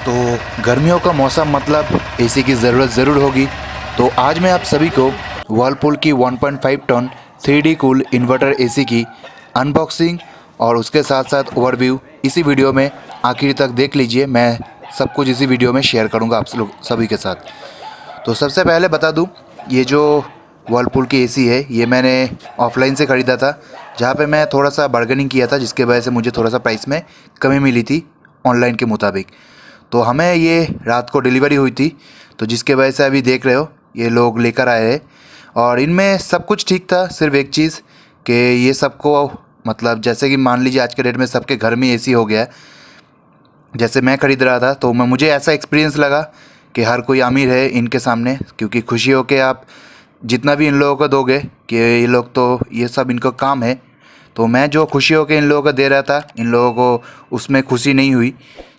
तो गर्मियों का मौसम मतलब एसी की ज़रूरत ज़रूर होगी। तो आज मैं आप सभी को वर्लपूल की 1.5 ton 3D cool inverter AC की अनबॉक्सिंग और उसके साथ साथ ओवरव्यू इसी वीडियो में आखिर तक देख लीजिए। मैं सब कुछ इसी वीडियो में शेयर करूंगा आप लोग सभी के साथ। तो सबसे पहले बता दूं, ये जो वर्लपूल की एसी है ये मैंने ऑफलाइन से ख़रीदा था, जहाँ पे मैं थोड़ा सा बार्गेनिंग किया था, जिसके वजह से मुझे थोड़ा सा प्राइस में कमी मिली थी ऑनलाइन के मुताबिक। तो हमें ये रात को डिलीवरी हुई थी, तो जिसके वजह से अभी देख रहे हो ये लोग लेकर आए हैं। और इनमें सब कुछ ठीक था, सिर्फ एक चीज़ कि ये सबको मतलब जैसे कि मान लीजिए आज के डेट में सबके घर में एसी हो गया है। जैसे मैं ख़रीद रहा था तो मुझे ऐसा एक्सपीरियंस लगा कि हर कोई अमीर है इनके सामने, क्योंकि खुशी हो के आप जितना भी इन लोगों को दोगे कि ये लोग तो ये सब इनको काम है। तो मैं जो खुशी हो के इन लोगों को दे रहा था, इन लोगों को उसमें खुशी नहीं हुई,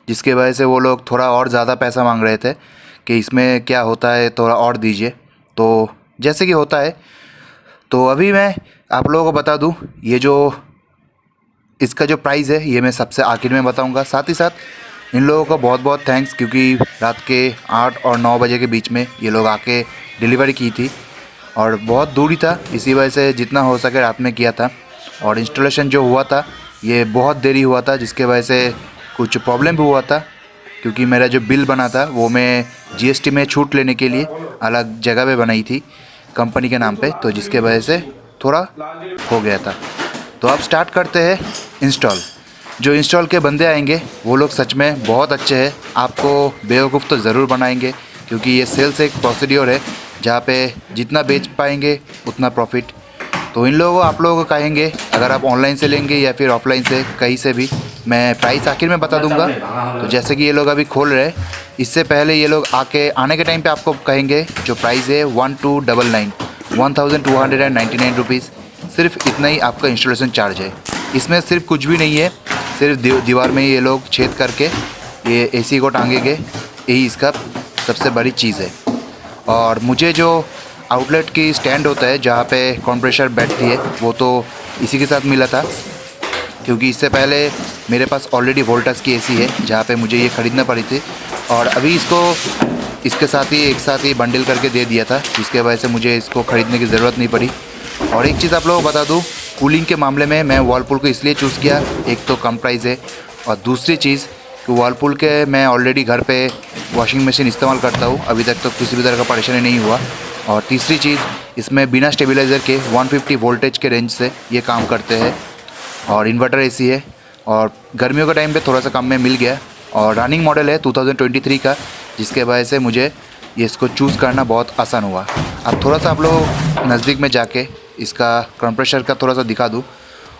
जिसके वजह से वो लोग थोड़ा और ज़्यादा पैसा मांग रहे थे कि इसमें क्या होता है, थोड़ा और दीजिए। तो जैसे कि होता है, तो अभी मैं आप लोगों को बता दूं, ये जो इसका जो प्राइस है ये मैं सबसे आखिर में बताऊंगा। साथ ही साथ इन लोगों का बहुत बहुत थैंक्स, क्योंकि रात के 8 और 9 बजे के बीच में ये लोग आके डिलीवरी की थी और बहुत दूरी था, इसी वजह से जितना हो सके रात में किया था। और इंस्टॉलेशन जो हुआ था ये बहुत देरी हुआ था, जिसके वजह से कुछ प्रॉब्लम भी हुआ था, क्योंकि मेरा जो बिल बना था वो मैं जीएसटी में छूट लेने के लिए अलग जगह पे बनाई थी कंपनी के नाम पे, तो जिसके वजह से थोड़ा हो गया था। तो अब स्टार्ट करते हैं इंस्टॉल। जो इंस्टॉल के बंदे आएंगे वो लोग सच में बहुत अच्छे हैं, आपको बेवकूफ़ तो ज़रूर बनाएंगे, क्योंकि ये सेल्स एक प्रोसीड्योर है जहाँ पे जितना बेच पाएंगे उतना प्रॉफिट। तो इन लोगों को आप लोगों को कहेंगे, अगर आप ऑनलाइन से लेंगे या फिर ऑफलाइन से कहीं से भी, मैं प्राइस आखिर में बता दूंगा। तो जैसे कि ये लोग अभी खोल रहे हैं, इससे पहले ये लोग आने के टाइम पे आपको कहेंगे जो प्राइस है 1299 रुपीज़। सिर्फ इतना ही आपका इंस्टॉलेशन चार्ज है। इसमें सिर्फ कुछ भी नहीं है, सिर्फ दीवार में ये लोग छेद करके ये एसी को टांगेंगे, यही इसका सबसे बड़ी चीज़ है। और मुझे जो आउटलेट की स्टैंड होता है जहाँ पे कंप्रेसर बैठती है, वो तो इसी के साथ मिला था, क्योंकि इससे पहले मेरे पास ऑलरेडी वोल्टास की एसी है जहाँ पे मुझे ये ख़रीदना पड़ी थी, और अभी इसको इसके साथ ही एक साथ ही बंडल करके दे दिया था, जिसके वजह से मुझे इसको ख़रीदने की ज़रूरत नहीं पड़ी। और एक चीज़ आप लोगों को बता दूँ, कूलिंग के मामले में मैं वर्लपूल को इसलिए चूज़ किया, एक तो कम प्राइस है, और दूसरी चीज़ कि वर्लपूल के मैं ऑलरेडी घर पे वॉशिंग मशीन इस्तेमाल करता हूँ, अभी तक तो किसी भी तरह का परेशानी नहीं हुआ। और तीसरी चीज़, इसमें बिना स्टेबलाइज़र के 150 वोल्टेज के रेंज से ये काम करते हैं, और इन्वर्टर एसी है, और गर्मियों के टाइम पे थोड़ा सा कम में मिल गया, और रनिंग मॉडल है 2023 का, जिसके वजह से मुझे ये इसको चूज़ करना बहुत आसान हुआ। अब थोड़ा सा आप लोग नज़दीक में जाके इसका कंप्रेसर का थोड़ा सा दिखा दूँ,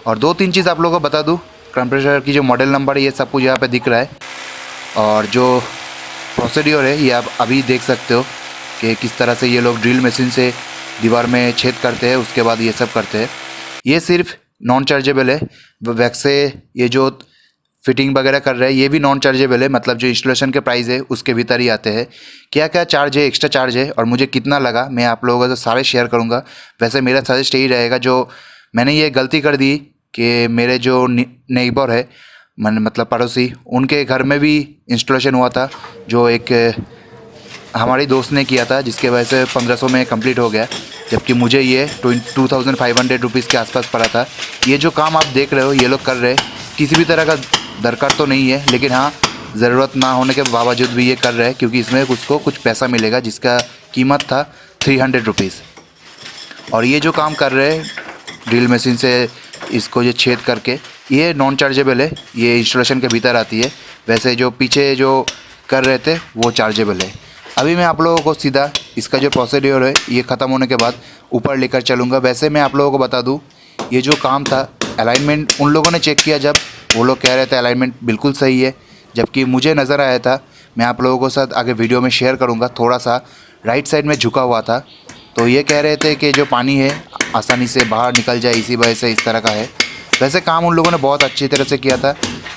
और 2-3 चीज़ आप लोगों को बता दूँ। कंप्रेसर की जो मॉडल नंबर है ये सब कुछ यहाँ पे दिख रहा है, और जो प्रोसीड्योर है ये आप अभी देख सकते हो कि किस तरह से ये लोग ड्रिल मशीन से दीवार में छेद करते हैं, उसके बाद ये सब करते हैं। ये सिर्फ नॉन चार्जेबल है, वैसे ये जो फिटिंग वगैरह कर रहे हैं ये भी नॉन चार्जेबल है, मतलब जो इंस्टॉलेशन के प्राइस है उसके भीतर ही आते हैं। क्या क्या चार्ज है, एक्स्ट्रा चार्ज है, और मुझे कितना लगा, मैं आप लोगों से सारे शेयर करूँगा। वैसे मेरा सजेस्ट यही रहेगा, जो मैंने ये गलती कर दी कि मेरे जो नेबर है मतलब पड़ोसी, उनके घर में भी इंस्टॉलेशन हुआ था, जो एक हमारी दोस्त ने किया था, जिसके वजह से 1500 में कंप्लीट हो गया, जबकि मुझे ये 2500 रुपीज़ के आसपास पड़ा था। ये जो काम आप देख रहे हो ये लोग कर रहे हैं, किसी भी तरह का दरकार तो नहीं है, लेकिन हाँ ज़रूरत ना होने के बावजूद भी ये कर रहे हैं, क्योंकि इसमें उसको कुछ पैसा मिलेगा, जिसका कीमत था 300 रुपीज़। और ये जो काम कर रहे हैं ड्रिल मशीन से इसको ये छेद करके, ये नॉन चार्जेबल है, ये इंस्टॉलेशन के भीतर आती है। वैसे जो पीछे जो कर रहे थे वो चार्जेबल है। अभी मैं आप लोगों को सीधा इसका जो प्रोसीड्योर है ये ख़त्म होने के बाद ऊपर लेकर चलूँगा। वैसे मैं आप लोगों को बता दूँ, ये जो काम था अलाइनमेंट उन लोगों ने चेक किया, जब वो लोग कह रहे थे अलाइनमेंट बिल्कुल सही है, जबकि मुझे नज़र आया था, मैं आप लोगों को साथ आगे वीडियो में शेयर करूँगा, थोड़ा सा राइट साइड में झुका हुआ था। तो ये कह रहे थे कि जो पानी है आसानी से बाहर निकल जाए, इसी वजह से इस तरह का है। वैसे काम उन लोगों ने बहुत अच्छी तरह से किया था,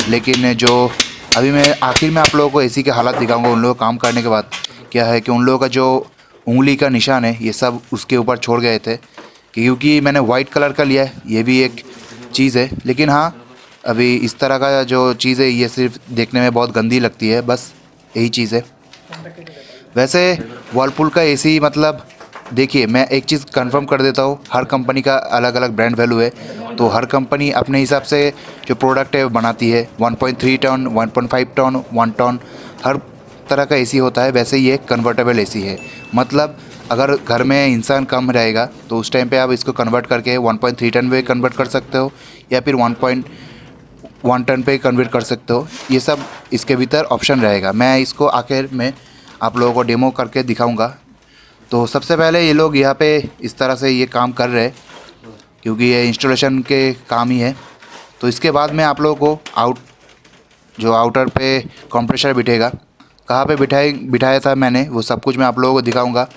लेकिन जो अभी मैं आखिर में आप लोगों को एसी के हालात दिखाऊंगा उन लोगों को काम करने के बाद, क्या है कि उन लोगों का जो उंगली का निशान है ये सब उसके ऊपर छोड़ गए थे, क्योंकि मैंने वाइट कलर का लिया है, ये भी एक चीज़ है। लेकिन हाँ, अभी इस तरह का जो चीज़ है ये सिर्फ देखने में बहुत गंदी लगती है, बस यही चीज़ है। वैसे वर्लपूल का एसी मतलब देखिए, मैं एक चीज़ कंफर्म कर देता हूँ, हर कंपनी का अलग अलग ब्रांड वैल्यू है। तो हर कंपनी अपने हिसाब से जो प्रोडक्ट है बनाती है। 1.3 टन, 1.5 टन, 1 टन, हर तरह का एसी होता है। वैसे ये कन्वर्टेबल एसी है। मतलब अगर घर में इंसान कम रहेगा तो उस टाइम पे आप इसको कन्वर्ट करके 1.3 टन में कन्वर्ट कर सकते हो, या फिर 1.1 टन पे कन्वर्ट कर सकते हो। ये सब इसके भीतर ऑप्शन रहेगा। मैं इसको आखिर में आप लोगों को डेमो करके दिखाऊंगा। तो सबसे पहले ये लोग यहाँ पे इस तरह से ये काम कर रहे हैं, क्योंकि ये इंस्टॉलेशन के काम ही है। तो इसके बाद में आप लोगों को जो आउटर पे कंप्रेसर बिठेगा, कहाँ पे बिठाया था मैंने, वो सब कुछ मैं आप लोगों को दिखाऊंगा।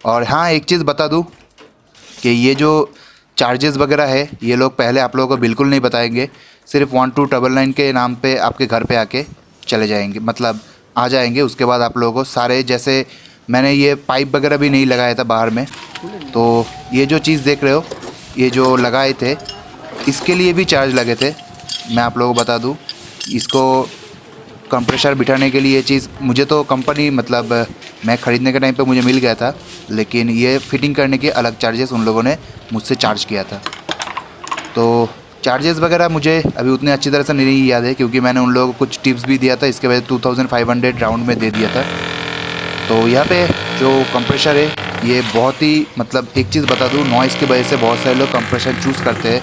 और हाँ, एक चीज़ बता दूँ कि ये जो चार्जेस वगैरह है, ये लोग पहले आप लोगों को बिल्कुल नहीं बताएंगे। सिर्फ 1299 के नाम पे आपके घर पे आके चले जाएंगे, मतलब आ जाएंगे। उसके बाद आप लोगों को सारे, जैसे मैंने ये पाइप वगैरह भी नहीं लगाया था बाहर में, तो ये जो चीज़ देख रहे हो, ये जो लगाए थे, इसके लिए भी चार्ज लगे थे। मैं आप लोगों को बता दूँ, इसको कंप्रेसर बिठाने के लिए ये चीज़ मुझे तो कंपनी, मतलब मैं ख़रीदने के टाइम पे मुझे मिल गया था, लेकिन ये फिटिंग करने के अलग चार्जेस उन लोगों ने मुझसे चार्ज किया था। तो चार्जेस वगैरह मुझे अभी उतने अच्छी तरह से नहीं याद है, क्योंकि मैंने उन लोगों को कुछ टिप्स भी दिया था। इसके वजह 2500 राउंड में दे दिया था। तो यहाँ पे जो कंप्रेसर है, ये बहुत ही, मतलब एक चीज़ बता दूँ, नॉइज़ की वजह से बहुत सारे लोग कंप्रेसर चूज़ करते हैं,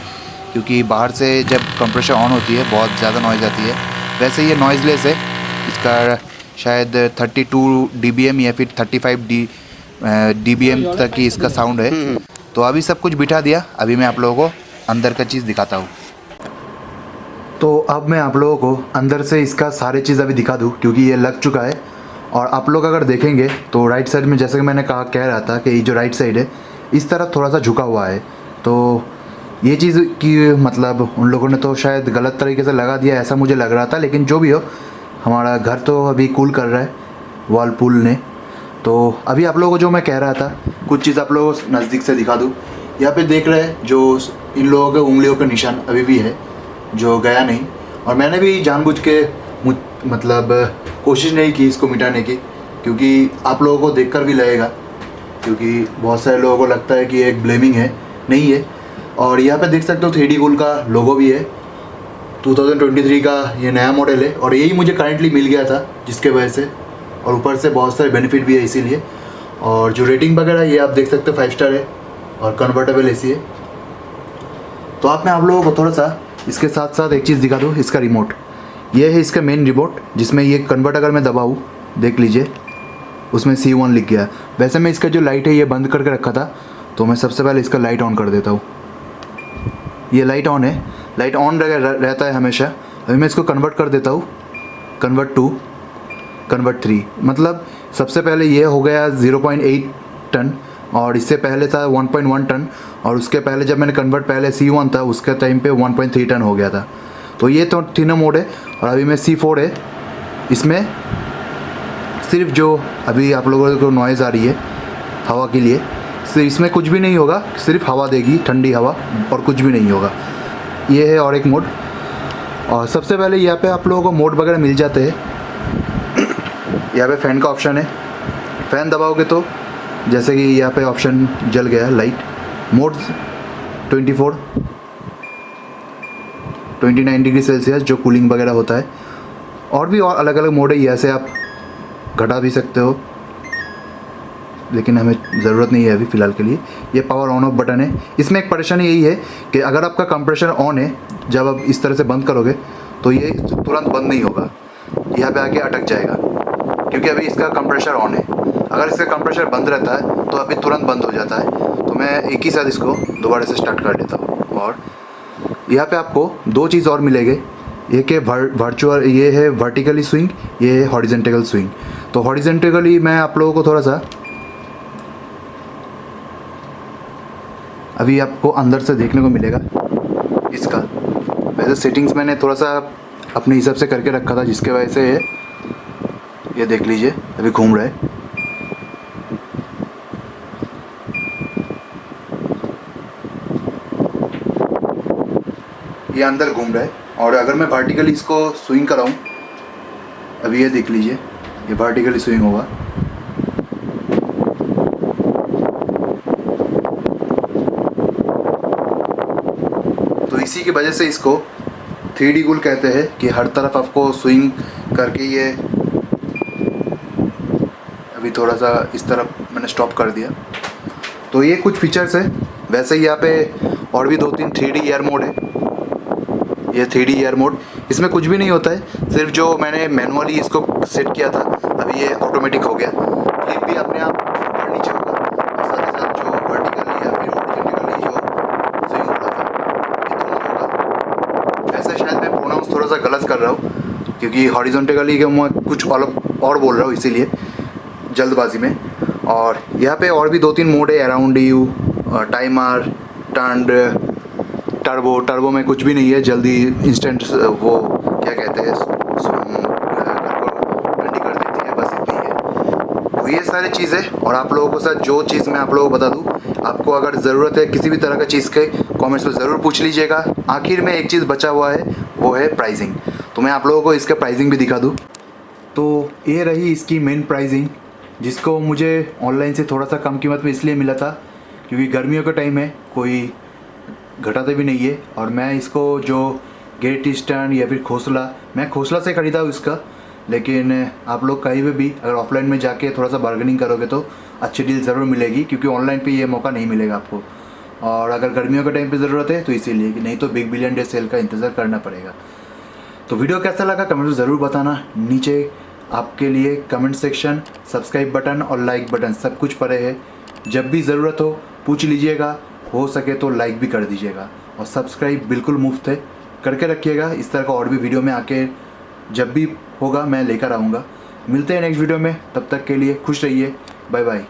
क्योंकि बाहर से जब कंप्रेसर ऑन होती है बहुत ज़्यादा नॉइज़ आती है। वैसे ये नॉइज़लेस है। इसका शायद 32 dBm या फिर 35 dBm तक की इसका साउंड है। तो अभी सब कुछ बिठा दिया। अभी मैं आप लोगों को अंदर का चीज़ दिखाता हूँ। तो अब मैं आप लोगों को अंदर से इसका सारे चीज़ अभी दिखा दूँ, क्योंकि ये लग चुका है। और आप लोग अगर देखेंगे तो राइट साइड में, जैसे कि मैंने कह रहा था कि ये जो राइट साइड है, इस तरफ थोड़ा सा झुका हुआ है। तो ये चीज़ की मतलब उन लोगों ने तो शायद गलत तरीके से लगा दिया, ऐसा मुझे लग रहा था। लेकिन जो भी हो, हमारा घर तो अभी कूल कर रहा है वर्लपूल ने। तो अभी आप लोगों को जो मैं कह रहा था, कुछ चीज़ आप लोगों को नज़दीक से दिखा दूँ। यहाँ पे देख रहे हैं जो इन लोगों के उंगलियों का निशान अभी भी है, जो गया नहीं। और मैंने भी जानबूझ के मतलब कोशिश नहीं की इसको मिटाने की, क्योंकि आप लोगों को देखकर भी लगेगा, क्योंकि बहुत सारे लोगों को लगता है कि एक ब्लेमिंग है, नहीं है। और यहाँ पे देख सकते हो 3D कूल का लोगो भी है। 2023 का ये नया मॉडल है, और यही मुझे करेंटली मिल गया था, जिसके वजह से, और ऊपर से बहुत सारे बेनिफिट भी है इसीलिए। और जो रेटिंग वगैरह ये आप देख सकते हो 5 स्टार है, और कन्वर्टेबल एसी है। तो आप मैं आप लोगों को थोड़ा सा इसके साथ साथ एक चीज़ दिखा दूँ, इसका रिमोट। ये है इसका मेन रिमोट, जिसमें ये कन्वर्ट अगर मैं दबाऊँ, देख लीजिए उसमें C1 लिख गया। वैसे मैं इसका जो लाइट है ये बंद करके रखा था, तो मैं सबसे पहले इसका लाइट ऑन कर देता हूँ। ये लाइट ऑन है, लाइट ऑन रहता है हमेशा। अभी मैं इसको कन्वर्ट कर देता हूँ, कन्वर्ट 2, कन्वर्ट 3। मतलब सबसे पहले ये हो गया 0.8 टन, और इससे पहले था 1.1 टन, और उसके पहले जब मैंने कन्वर्ट पहले C1 था उसके टाइम पे 1.3 टन हो गया था। तो ये तो तीनों मोड है। और अभी मैं C4 है, इसमें सिर्फ जो अभी आप लोगों को नॉइज़ आ रही है हवा के लिए, सिर्फ इसमें कुछ भी नहीं होगा, सिर्फ हवा देगी, ठंडी हवा, और कुछ भी नहीं होगा। ये है और एक मोड। और सबसे पहले यहाँ पे आप लोगों को मोड वगैरह मिल जाते हैं। यहाँ पे फ़ैन का ऑप्शन है, फ़ैन दबाओगे तो जैसे कि यहाँ पे ऑप्शन जल गया लाइट। मोड 29 डिग्री सेल्सियस जो कूलिंग वगैरह होता है। और भी और अलग अलग मोड है, यहाँ से आप घटा भी सकते हो, लेकिन हमें ज़रूरत नहीं है अभी फ़िलहाल के लिए। ये पावर ऑन ऑफ बटन है। इसमें एक परेशानी यही है कि अगर आपका कंप्रेसर ऑन है, जब आप इस तरह से बंद करोगे तो ये तुरंत बंद नहीं होगा, यहाँ पे आके अटक जाएगा, क्योंकि अभी इसका कंप्रेसर ऑन है। अगर इसका कंप्रेसर बंद रहता है तो अभी तुरंत बंद हो जाता है। तो मैं एक ही साथ इसको दोबारा से स्टार्ट कर देता हूँ। और यहाँ पे आपको दो चीज़ और मिलेंगे, एक है वर्चुअल, ये है वर्टिकली स्विंग, ये है हॉरिजेंटल स्विंग। तो हॉरिजेंटली मैं आप लोगों को थोड़ा सा अभी आपको अंदर से देखने को मिलेगा इसका। वैसे सेटिंग्स मैंने थोड़ा सा अपने हिसाब से करके रखा था, जिसके वजह से ये देख लीजिए अभी घूम रहा है। ये अंदर घूम रहा है। और अगर मैं वर्टिकली इसको स्विंग कराऊं, अभी ये देख लीजिए, ये वर्टिकली स्विंग होगा। तो इसी की वजह से इसको 3D कूल कहते हैं कि हर तरफ आपको स्विंग करके ये, अभी थोड़ा सा इस तरफ मैंने स्टॉप कर दिया। तो ये कुछ फीचर्स है। वैसे ही यहाँ पे और भी 2-3 3D एयर मोड है। ये 3D एयर मोड, इसमें कुछ भी नहीं होता है, सिर्फ जो मैंने मैनुअली इसको सेट किया था अभी ये ऑटोमेटिक हो गया। फ्लिप भी अपने आप ऊपर नीचे होगा और साथ ही साथ जो वर्टिकली या फिर हॉरिजॉन्टली जो स्विंग हो रहा था ये दोनों होगा। वैसे शायद मैं प्रोनाउंस थोड़ा सा गलत कर रहा हूँ क्योंकि हॉरिजॉन्टली के मैं कुछ अलग और बोल रहा हूँ इसीलिए जल्दबाजी में। और यहाँ पे और भी 2-3 मोड है, around you, timer, turned, turbo में कुछ भी नहीं है, जल्दी इंस्टेंट वो क्या कहते हैं ठंडी कर देती है, बस इतनी है। तो ये सारी चीज़ें, और आप लोगों को साथ जो चीज़ मैं आप लोगों को बता दूँ, आपको अगर ज़रूरत है किसी भी तरह का चीज़ के कमेंट्स में ज़रूर पूछ लीजिएगा। आखिर में एक चीज़ बचा हुआ है, वो है प्राइसिंग। तो मैं आप लोगों को इसका प्राइसिंग भी दिखा दूँ। तो ये रही इसकी मेन प्राइसिंग, जिसको मुझे ऑनलाइन से थोड़ा सा कम कीमत में इसलिए मिला था क्योंकि गर्मियों का टाइम है, कोई घटाते भी नहीं है। और मैं इसको जो ग्रेट ईस्टर्न या फिर खोसला, मैं खोसला से ख़रीदा हूँ इसका, लेकिन आप लोग कहीं पे भी अगर ऑफलाइन में जाके थोड़ा सा बार्गेनिंग करोगे तो अच्छी डील ज़रूर मिलेगी, क्योंकि ऑनलाइन पे ये मौका नहीं मिलेगा आपको। और अगर गर्मियों के टाइम पे ज़रूरत है तो इसीलिए, कि नहीं तो बिग बिलियन डे सेल का इंतज़ार करना पड़ेगा। तो वीडियो कैसा लगा कमेंट में ज़रूर बताना। नीचे आपके लिए कमेंट सेक्शन, सब्सक्राइब बटन और लाइक बटन सब कुछ पड़े हैं। जब भी ज़रूरत हो पूछ लीजिएगा, हो सके तो लाइक भी कर दीजिएगा। और सब्सक्राइब बिल्कुल मुफ्त है, करके रखिएगा। इस तरह का और भी वीडियो में आके जब भी होगा मैं लेकर आऊँगा। मिलते हैं नेक्स्ट वीडियो में, तब तक के लिए खुश रहिए, बाय बाय।